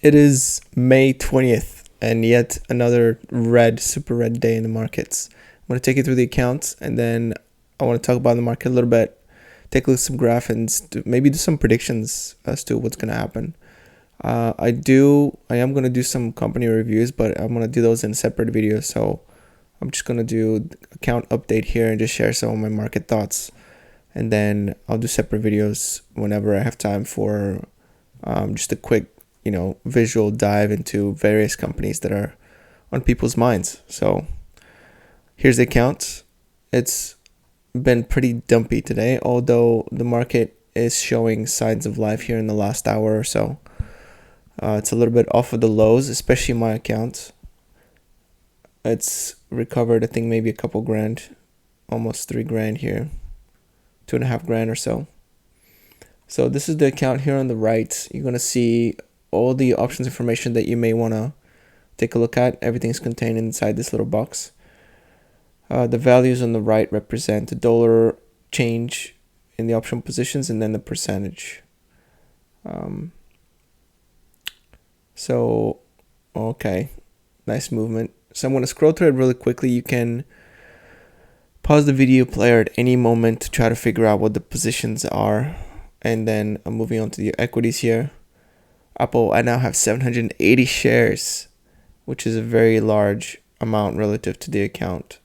It is May 20th and yet another super red day in the markets. I'm going to take you through the accounts and then I want to talk about the market a little bit, take a look at some graphs and maybe do some predictions as to what's going to happen. I am going to do some company reviews, but I'm going to do those in separate videos. So I'm just going to do account update here and just share some of my market thoughts. And then I'll do separate videos whenever I have time for just a quick visual dive into various companies that are on people's minds. So here's the account. It's been pretty dumpy today, although the market is showing signs of life here in the last hour or so. It's a little bit off of the lows, especially my account. It's recovered, I think, maybe a couple grand, almost $3,000 here, $2,500 or so. So this is the account here on the right. You're going to see all the options information that you may want to take a look at. Everything's contained inside this little box. The values on the right represent the dollar change in the option positions and then the percentage. Okay, nice movement. So I'm going to scroll through it really quickly. You can pause the video player at any moment to try to figure out what the positions are. And then I'm moving on to the equities here. Apple, I now have 780 shares, which is a very large amount relative to the account.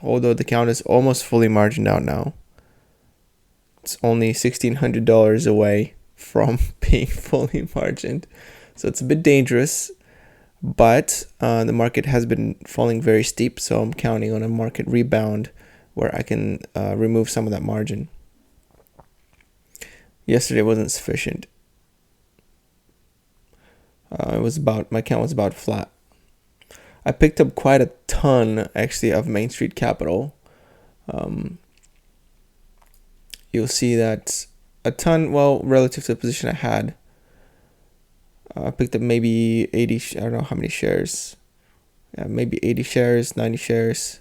Although the account is almost fully margined out now. It's only $1,600 away from being fully margined. So it's a bit dangerous, but the market has been falling very steep. So I'm counting on a market rebound where I can remove some of that margin. Yesterday wasn't sufficient. My account was about flat. I picked up quite a ton actually of Main Street Capital. You'll see that a ton, relative to the position I had. I picked up maybe 80, I don't know how many shares. Yeah, maybe 80 shares, 90 shares.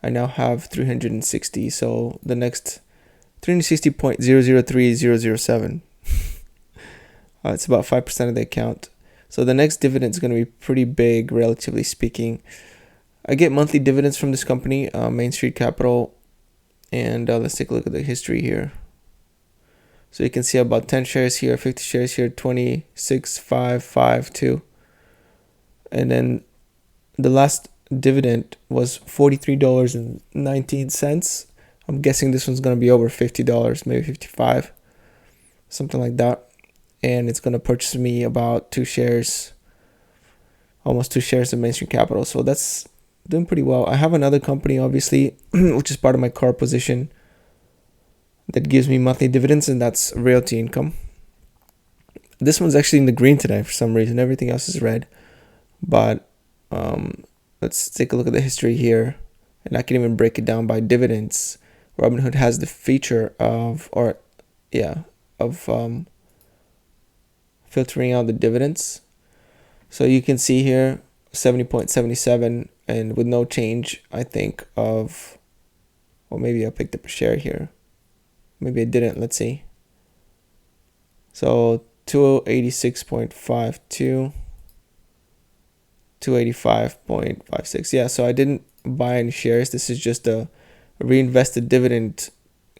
I now have 360, so the next 360.003007. It's about 5% of the account. So the next dividend is going to be pretty big, relatively speaking. I get monthly dividends from this company, Main Street Capital. And let's take a look at the history here. So you can see about 10 shares here, 50 shares here, 26, 5, 5, 2. And then the last dividend was $43.19. I'm guessing this one's going to be over $50, maybe 55, something like that. And it's going to purchase me about almost 2 shares of Main Street Capital. So that's doing pretty well. I have another company, obviously, which is part of my core position that gives me monthly dividends, and that's Realty Income. This one's actually in the green today for some reason. Everything else is red. But let's take a look at the history here. And I can even break it down by dividends. Robinhood has the feature of filtering out the dividends. So you can see here 70.77 and with no change, I think, of, well, maybe I picked up a share here. Maybe I didn't. Let's see. So 286.52, 285.56. Yeah, so I didn't buy any shares. This is just a reinvested dividend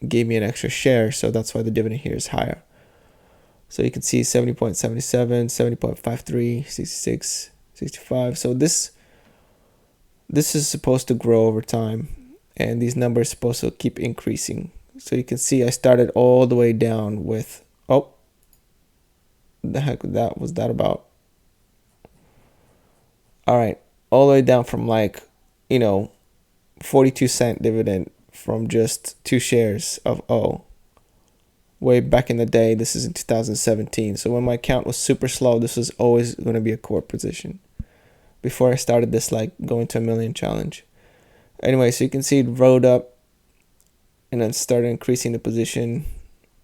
gave me an extra share, so that's why the dividend here is higher. So you can see 70.77, 70.53, 66, 65. So this is supposed to grow over time, and these numbers are supposed to keep increasing. So you can see I started all the way down with, the heck was that about? All right, all the way down from 42-cent dividend from just 2 shares of way back in the day. This is in 2017. So when my account was super slow, this was always going to be a core position before I started this going to 1 million challenge. Anyway, so you can see it rode up and then started increasing the position,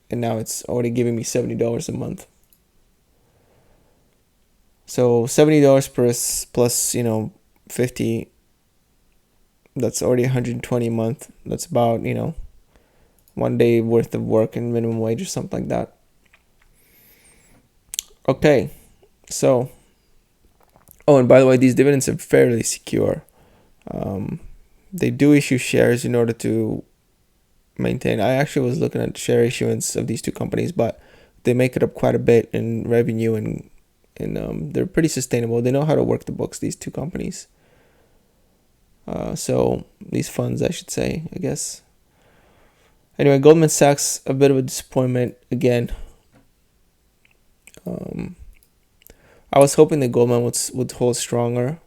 and now it's already giving me $70 a month. So $70 plus 50, that's already $120 a month. That's about 1 day worth of work and minimum wage or something like that. Okay, So, oh, and by the way, these dividends are fairly secure. They do issue shares in order to maintain. I actually was looking at share issuance of these two companies, but they make it up quite a bit in revenue, and they're pretty sustainable. They know how to work the books, these two companies. So these funds, I should say, I guess. Anyway, Goldman Sachs, a bit of a disappointment again. I was hoping that Goldman would hold stronger,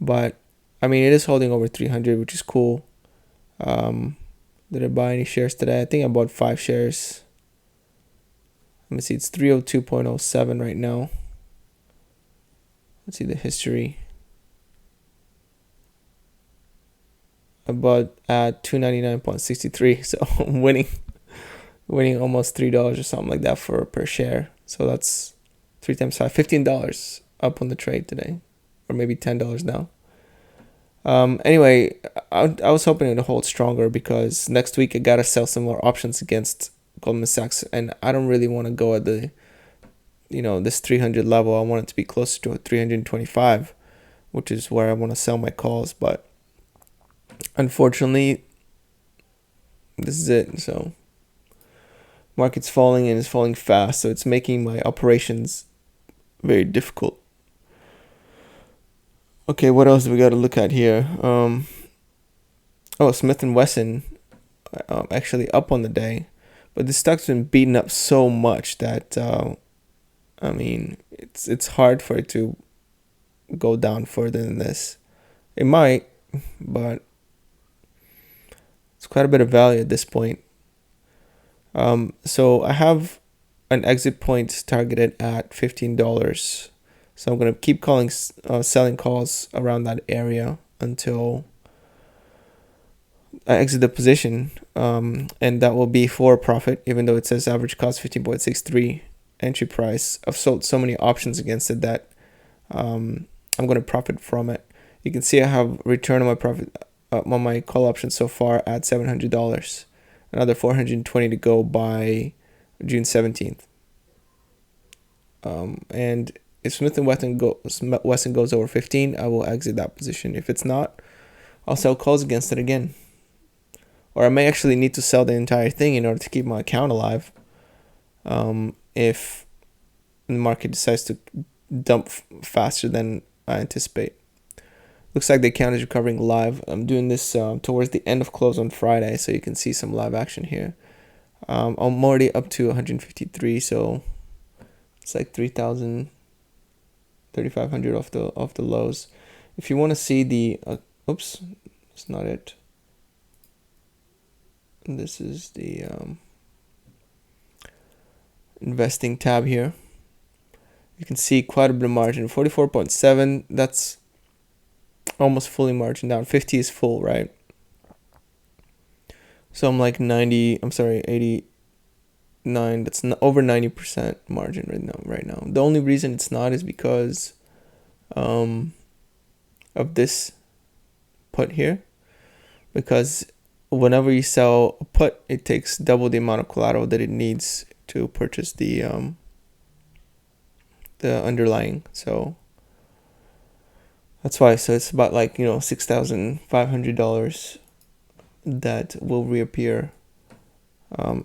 but I mean, it is holding over 300, which is cool. Did I buy any shares today? I think I bought 5 shares. Let me see, it's 302.07 right now. Let's see the history. I bought at 299.63, so I'm winning almost $3 or something like that per share. So that's 3 times 5, $15 up on the trade today, or maybe $10 now. Anyway, I was hoping it would hold stronger because next week I gotta sell some more options against Goldman Sachs, and I don't really want to go at the, this 300 level. I want it to be closer to a 325, which is where I want to sell my calls. But unfortunately, this is it. So market's falling, and it's falling fast, so it's making my operations very difficult. Okay, what else do we got to look at here? Smith & Wesson actually up on the day, but the stock's been beaten up so much that it's hard for it to go down further than this. It might, but it's quite a bit of value at this point. So I have an exit point targeted at $15. So I'm going to keep selling calls around that area until I exit the position. And that will be for profit, even though it says average cost 15.63 entry price. I've sold so many options against it that I'm going to profit from it. You can see I have return on my profit on my call option so far at $700. Another $420 to go by June 17th. And if Smith & Wesson goes over 15, I will exit that position. If it's not, I'll sell calls against it again. Or I may actually need to sell the entire thing in order to keep my account alive. If the market decides to dump faster than I anticipate. Looks like the account is recovering live. I'm doing this towards the end of close on Friday, so you can see some live action here. I'm already up to 153, so it's like 3,000, 3,500 off the lows. If you want to see the, oops, that's not it. This is the investing tab here. You can see quite a bit of margin, 44.7. That's almost fully margined down. 50 is full, right? So I'm like 89. That's over 90% margin right now. The only reason it's not is because of this put here. Because whenever you sell a put, it takes double the amount of collateral that it needs to purchase the underlying. So that's why. So it's about like $6,500 that will reappear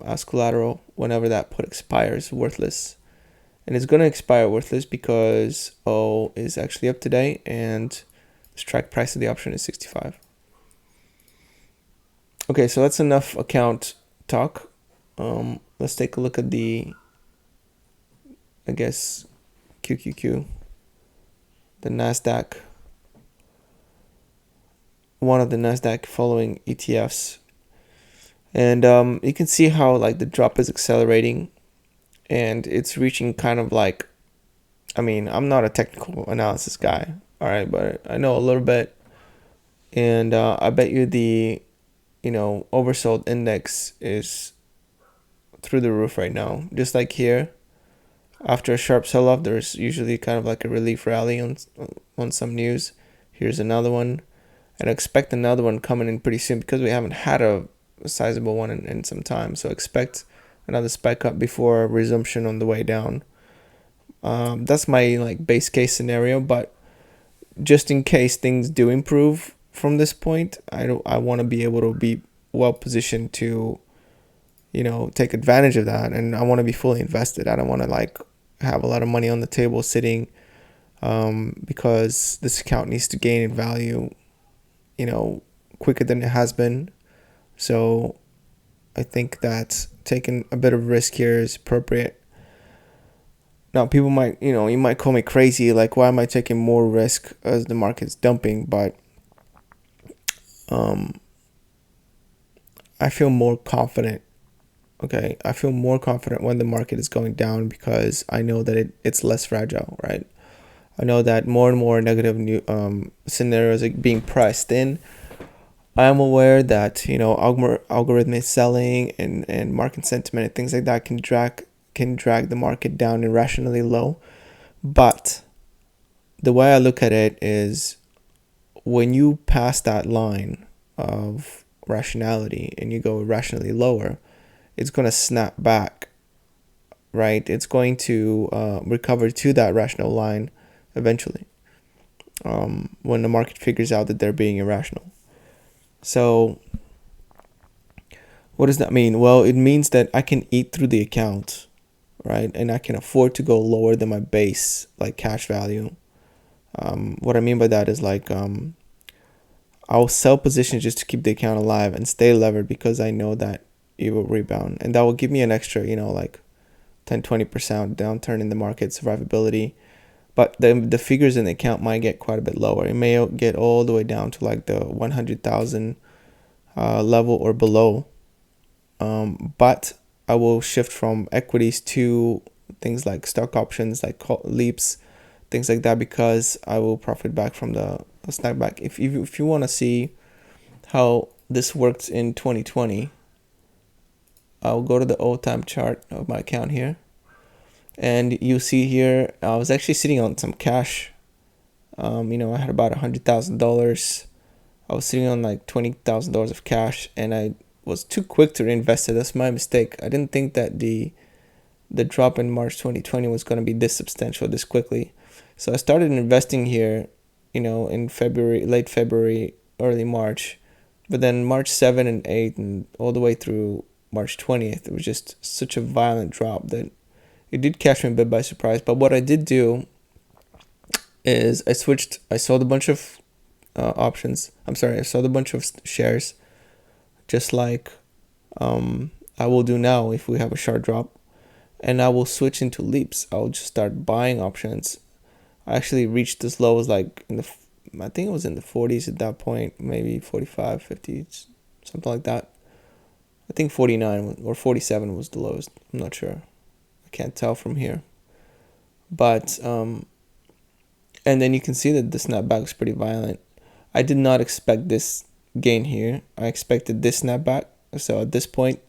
as collateral whenever that put expires worthless. And it's going to expire worthless because O is actually up today and the strike price of the option is 65. Okay, so that's enough account talk. Let's take a look at the, I guess, QQQ, the NASDAQ, one of the NASDAQ following ETFs. And you can see how like the drop is accelerating and it's reaching kind of like, I'm not a technical analysis guy, all right, but I know a little bit. And I bet you the, oversold index is through the roof right now. Just like here, after a sharp sell-off, there's usually kind of like a relief rally on some news. Here's another one. And I expect another one coming in pretty soon because we haven't had a sizable one in some time. So expect another spike up before resumption on the way down. That's my like base case scenario, but just in case things do improve from this point, I want to be able to be well positioned to, take advantage of that, and I want to be fully invested. I don't want to like have a lot of money on the table sitting, because this account needs to gain in value, quicker than it has been. So I think that taking a bit of risk here is appropriate. Now, people might, you might call me crazy, like, why am I taking more risk as the market's dumping? But um, I feel more confident. Okay, I feel more confident when the market is going down because I know that it's less fragile, right? I know that more and more negative new scenarios are being priced in. I am aware that algorithmic selling and market sentiment and things like that can drag the market down irrationally low. But the way I look at it is, when you pass that line of rationality and you go irrationally lower, it's going to snap back, right? It's going to recover to that rational line eventually, when the market figures out that they're being irrational. So what does that mean? Well, it means that I can eat through the account, right? And I can afford to go lower than my base, like cash value. What I mean by that is like, I'll sell positions just to keep the account alive and stay levered because I know that it will rebound. And that will give me an extra, like 10-20% downturn in the market survivability. But the figures in the account might get quite a bit lower. It may get all the way down to like the 100,000 level or below. But I will shift from equities to things like stock options, like leaps, things like that, because I will profit back from the snapback. If you want to see how this worked in 2020, I'll go to the all-time chart of my account here. And you see here, I was actually sitting on some cash. I had about $100,000. I was sitting on like $20,000 of cash, and I was too quick to reinvest it. That's my mistake. I didn't think that the drop in March 2020 was going to be this substantial this quickly. So I started investing here, in February, late February, early March. But then March 7 and 8 and all the way through March 20th, it was just such a violent drop that it did catch me a bit by surprise. But what I did do is I sold a bunch of options. I sold a bunch of shares, just like I will do now if we have a sharp drop. And I will switch into leaps. I'll just start buying options. I actually reached as low as like I think it was in the 40s at that point, maybe 45, 50, something like that. I think 49 or 47 was the lowest. I'm not sure. I can't tell from here. But, and then you can see that the snapback is pretty violent. I did not expect this gain here. I expected this snapback. So at this point,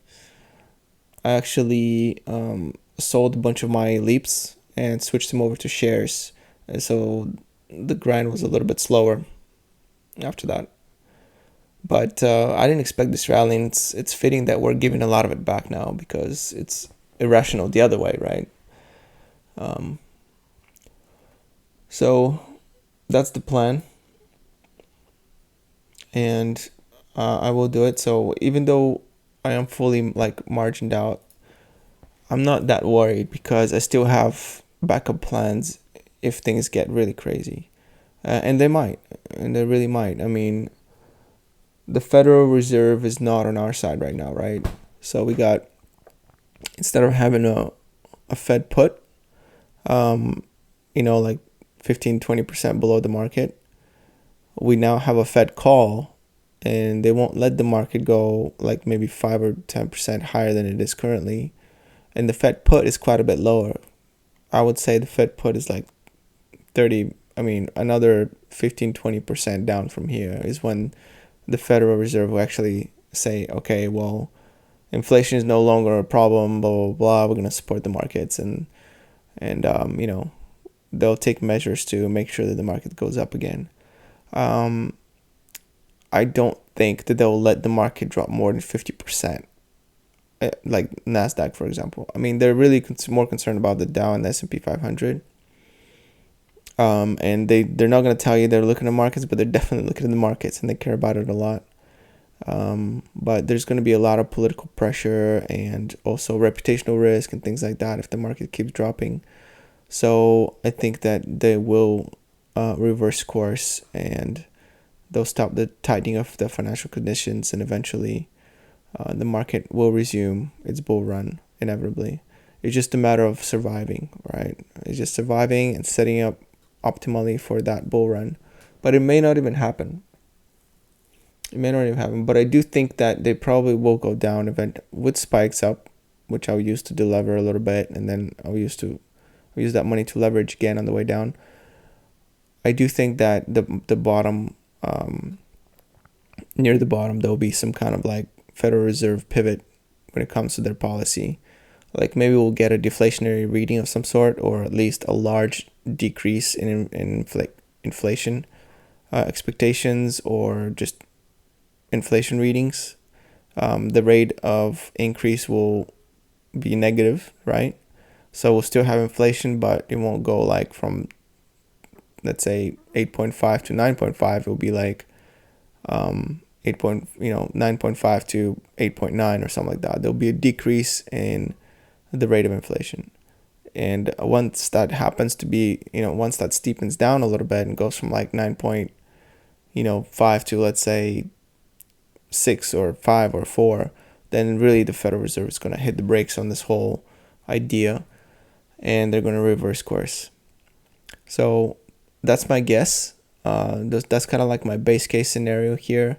I actually sold a bunch of my leaps and switched them over to shares. And so the grind was a little bit slower after that. But I didn't expect this rally, and it's fitting that we're giving a lot of it back now because it's irrational the other way, right? So that's the plan, and I will do it. So even though I am fully like margined out, I'm not that worried because I still have backup plans if things get really crazy, and they really might. I mean, the Federal Reserve is not on our side right now, right? So we got, instead of having a Fed put, like 15-20% below the market, we now have a Fed call, and they won't let the market go like maybe 5 or 10% higher than it is currently. And the Fed put is quite a bit lower. I would say the Fed put is like another 15-20% down from here is when the Federal Reserve will actually say, okay, well, inflation is no longer a problem, blah, blah, blah. We're going to support the markets, and they'll take measures to make sure that the market goes up again. I don't think that they'll let the market drop more than 50%. like NASDAQ, for example. I mean, they're really more concerned about the Dow and the S&P 500. And they're not going to tell you they're looking at markets, but they're definitely looking at the markets, and they care about it a lot. But there's going to be a lot of political pressure and also reputational risk and things like that if the market keeps dropping. So I think that they will reverse course, and they'll stop the tightening of the financial conditions, and eventually the market will resume its bull run inevitably. It's just a matter of surviving, right? It's just surviving and setting up optimally for that bull run. But it may not even happen. But I do think that they probably will go down with spikes up, which I'll use to delever a little bit, and then I'll use that money to leverage again on the way down. I do think that the bottom, near the bottom, there'll be some kind of like Federal Reserve pivot when it comes to their policy. Like maybe we'll get a deflationary reading of some sort, or at least a large decrease in inflation expectations, or just inflation readings. The rate of increase will be negative, right? So we'll still have inflation, but it won't go like from, let's say, 8.5 to 9.5. It will be like 9.5 to 8.9 or something like that. There'll be a decrease in the rate of inflation. And once that happens to be, once that steepens down a little bit and goes from like 9.5 to, let's say, 6 or 5 or 4, then really the Federal Reserve is going to hit the brakes on this whole idea, and they're going to reverse course. So that's my guess. That's kind of like my base case scenario here.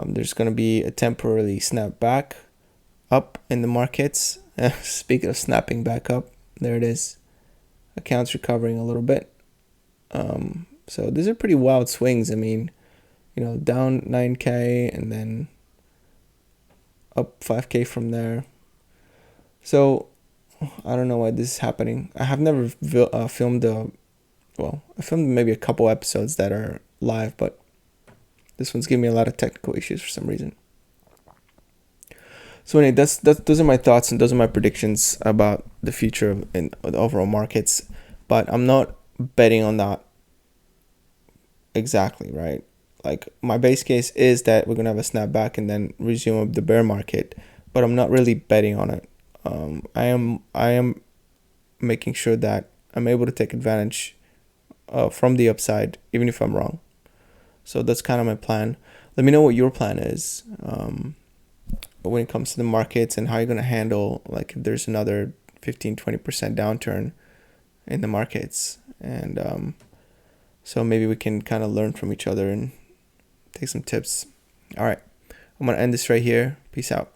There's going to be a temporary snap back up in the markets. Speaking of snapping back up, there it is. Accounts recovering a little bit. So these are pretty wild swings. I mean, down 9K and then up 5K from there. So I don't know why this is happening. I have never filmed I filmed maybe a couple episodes that are live, but this one's giving me a lot of technical issues for some reason. So anyway, those are my thoughts, and those are my predictions about the future in the overall markets. But I'm not betting on that exactly, right? Like my base case is that we're gonna have a snapback and then resume up the bear market, but I'm not really betting on it. I am making sure that I'm able to take advantage from the upside, even if I'm wrong. So that's kind of my plan. Let me know what your plan is when it comes to the markets, and how you're gonna handle like if there's another 15-20% downturn in the markets. And so maybe we can kind of learn from each other and take some tips. All right, I'm gonna end this right here. Peace out.